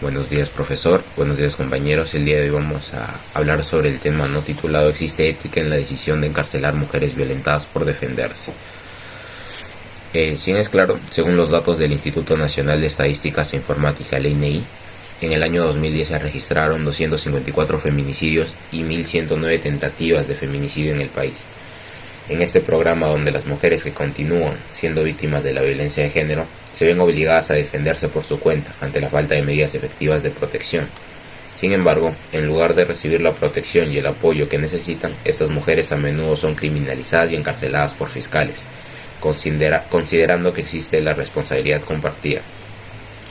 Buenos días, profesor. Buenos días, compañeros. El día de hoy vamos a hablar sobre el tema no titulado ¿Existe ética en la decisión de encarcelar mujeres violentadas por defenderse? Si bien es claro, según los datos del Instituto Nacional de Estadísticas e Informática, el INEI, en el año 2010 se registraron 254 feminicidios y 1.109 tentativas de feminicidio en el país. En este programa, donde las mujeres que continúan siendo víctimas de la violencia de género se ven obligadas a defenderse por su cuenta ante la falta de medidas efectivas de protección. Sin embargo, en lugar de recibir la protección y el apoyo que necesitan, estas mujeres a menudo son criminalizadas y encarceladas por fiscales, considerando que existe la responsabilidad compartida.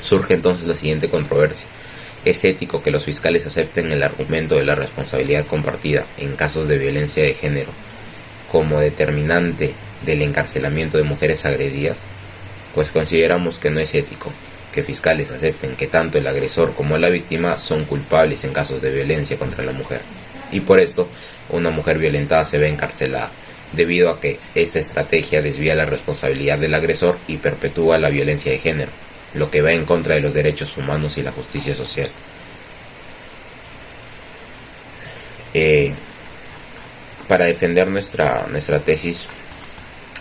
Surge entonces la siguiente controversia: ¿es ético que los fiscales acepten el argumento de la responsabilidad compartida en casos de violencia de género como determinante del encarcelamiento de mujeres agredidas? Pues consideramos que no es ético que fiscales acepten que tanto el agresor como la víctima son culpables en casos de violencia contra la mujer, y por esto una mujer violentada se ve encarcelada, debido a que esta estrategia desvía la responsabilidad del agresor y perpetúa la violencia de género, lo que va en contra de los derechos humanos y la justicia social. Para defender nuestra tesis,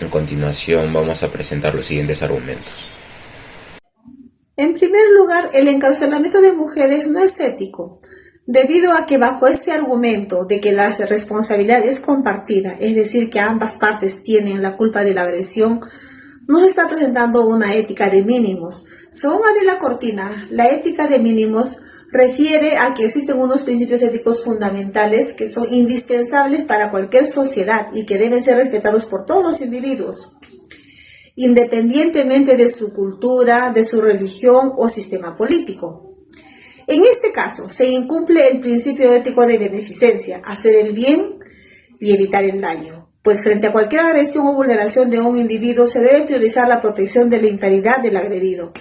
en continuación vamos a presentar los siguientes argumentos. En primer lugar, el encarcelamiento de mujeres no es ético, debido a que bajo este argumento de que la responsabilidad es compartida, es decir, que ambas partes tienen la culpa de la agresión, no se está presentando una ética de mínimos. Según Adela Cortina, la ética de mínimos refiere a que existen unos principios éticos fundamentales que son indispensables para cualquier sociedad y que deben ser respetados por todos los individuos, independientemente de su cultura, de su religión o sistema político. En este caso, se incumple el principio ético de beneficencia, hacer el bien y evitar el daño, pues frente a cualquier agresión o vulneración de un individuo se debe priorizar la protección de la integridad del agredido,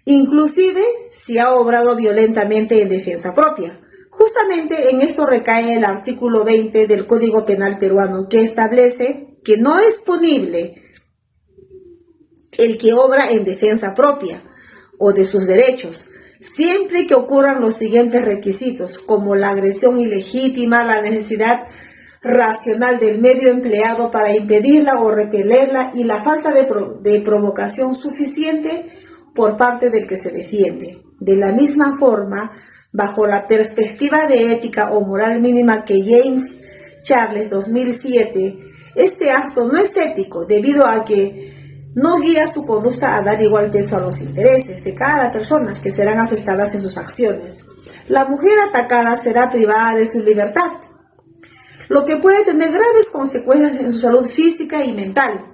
inclusive si ha obrado violentamente en defensa propia. Justamente en esto recae el artículo 20 del Código Penal peruano, que establece que no es punible el que obra en defensa propia o de sus derechos, siempre que ocurran los siguientes requisitos, como la agresión ilegítima, la necesidad racional del medio empleado para impedirla o repelerla y la falta de provocación suficiente por parte del que se defiende. De la misma forma, bajo la perspectiva de ética o moral mínima que James Charles 2007, este acto no es ético debido a que no guía su conducta a dar igual peso a los intereses de cada persona que serán afectadas en sus acciones. La mujer atacada será privada de su libertad, lo que puede tener graves consecuencias en su salud física y mental,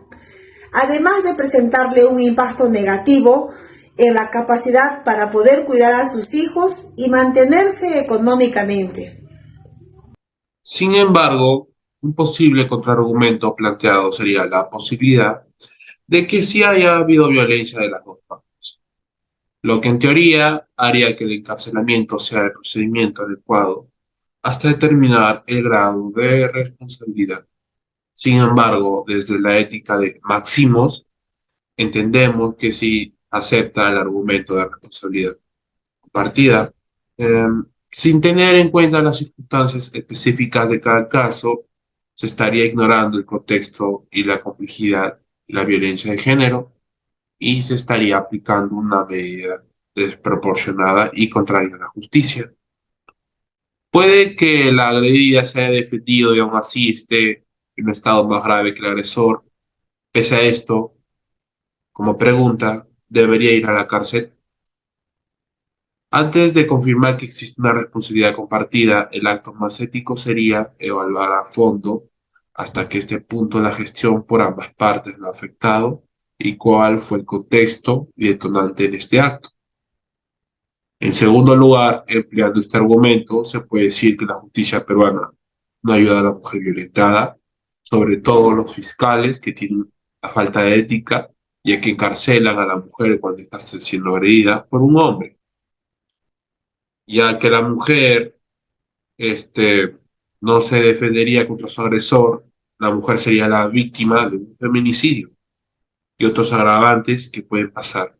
además de presentarle un impacto negativo en la capacidad para poder cuidar a sus hijos y mantenerse económicamente. Sin embargo, un posible contraargumento planteado sería la posibilidad de que sí haya habido violencia de las dos partes, lo que en teoría haría que el encarcelamiento sea el procedimiento adecuado hasta determinar el grado de responsabilidad. Sin embargo, desde la ética de Maximos, entendemos que sí acepta el argumento de responsabilidad compartida, eh, sin tener en cuenta las circunstancias específicas de cada caso. Se estaría ignorando el contexto y la complejidad de la violencia de género y se estaría aplicando una medida desproporcionada y contraria a la justicia. Puede que la agredida se haya defendido y aún así esté en un estado más grave que el agresor. Pese a esto, como pregunta, ¿debería ir a la cárcel? Antes de confirmar que existe una responsabilidad compartida, el acto más ético sería evaluar a fondo hasta que este punto la gestión por ambas partes lo ha afectado y cuál fue el contexto y detonante en este acto. En segundo lugar, empleando este argumento, se puede decir que la justicia peruana no ayuda a la mujer violentada, sobre todo los fiscales que tienen la falta de ética, ya que encarcelan a la mujer cuando está siendo agredida por un hombre, ya que la mujer no se defendería contra su agresor. La mujer sería la víctima de un feminicidio y otros agravantes que pueden pasar.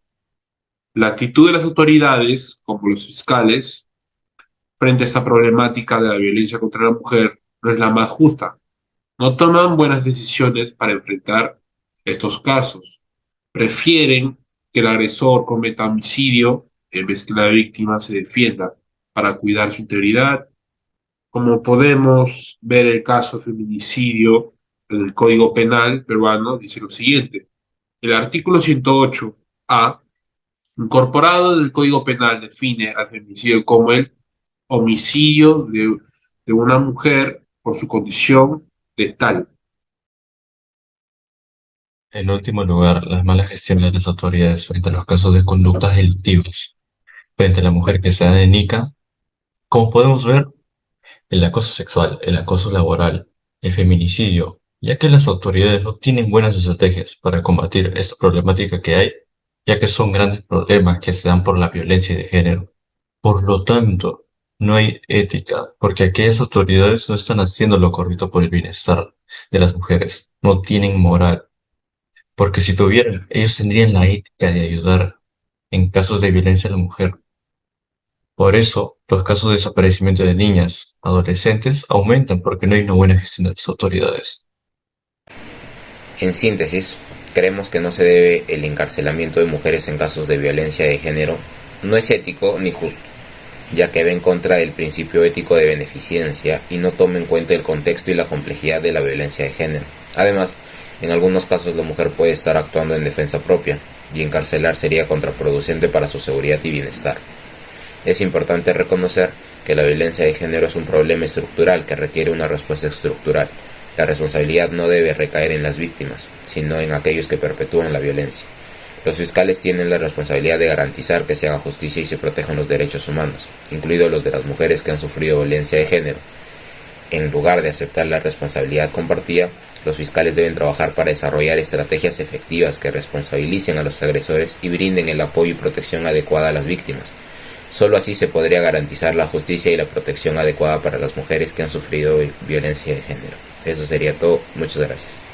La actitud de las autoridades, como los fiscales, frente a esta problemática de la violencia contra la mujer no es la más justa. No toman buenas decisiones para enfrentar estos casos. Prefieren que el agresor cometa homicidio en vez que la víctima se defienda para cuidar su integridad. Como podemos ver el caso de feminicidio en el Código Penal peruano, dice lo siguiente. El artículo 108A, incorporado del Código Penal, define al feminicidio como el homicidio de una mujer por su condición de tal. En último lugar, las malas gestiones de las autoridades frente a los casos de conductas delictivas frente a la mujer que se denica, como podemos ver, el acoso sexual, el acoso laboral, el feminicidio, ya que las autoridades no tienen buenas estrategias para combatir esta problemática que hay, ya que son grandes problemas que se dan por la violencia de género. Por lo tanto, no hay ética, porque aquellas autoridades no están haciendo lo correcto por el bienestar de las mujeres, no tienen moral, porque si tuvieran, ellos tendrían la ética de ayudar en casos de violencia a la mujer. Por eso, los casos de desaparecimiento de niñas, adolescentes, aumentan porque no hay una buena gestión de las autoridades. En síntesis, creemos que no se debe el encarcelamiento de mujeres en casos de violencia de género, no es ético ni justo, ya que va en contra del principio ético de beneficencia y no toma en cuenta el contexto y la complejidad de la violencia de género. Además, en algunos casos la mujer puede estar actuando en defensa propia, y encarcelar sería contraproducente para su seguridad y bienestar. Es importante reconocer que la violencia de género es un problema estructural que requiere una respuesta estructural. La responsabilidad no debe recaer en las víctimas, sino en aquellos que perpetúan la violencia. Los fiscales tienen la responsabilidad de garantizar que se haga justicia y se protejan los derechos humanos, incluidos los de las mujeres que han sufrido violencia de género. En lugar de aceptar la responsabilidad compartida, los fiscales deben trabajar para desarrollar estrategias efectivas que responsabilicen a los agresores y brinden el apoyo y protección adecuada a las víctimas. Solo así se podría garantizar la justicia y la protección adecuada para las mujeres que han sufrido violencia de género. Eso sería todo. Muchas gracias.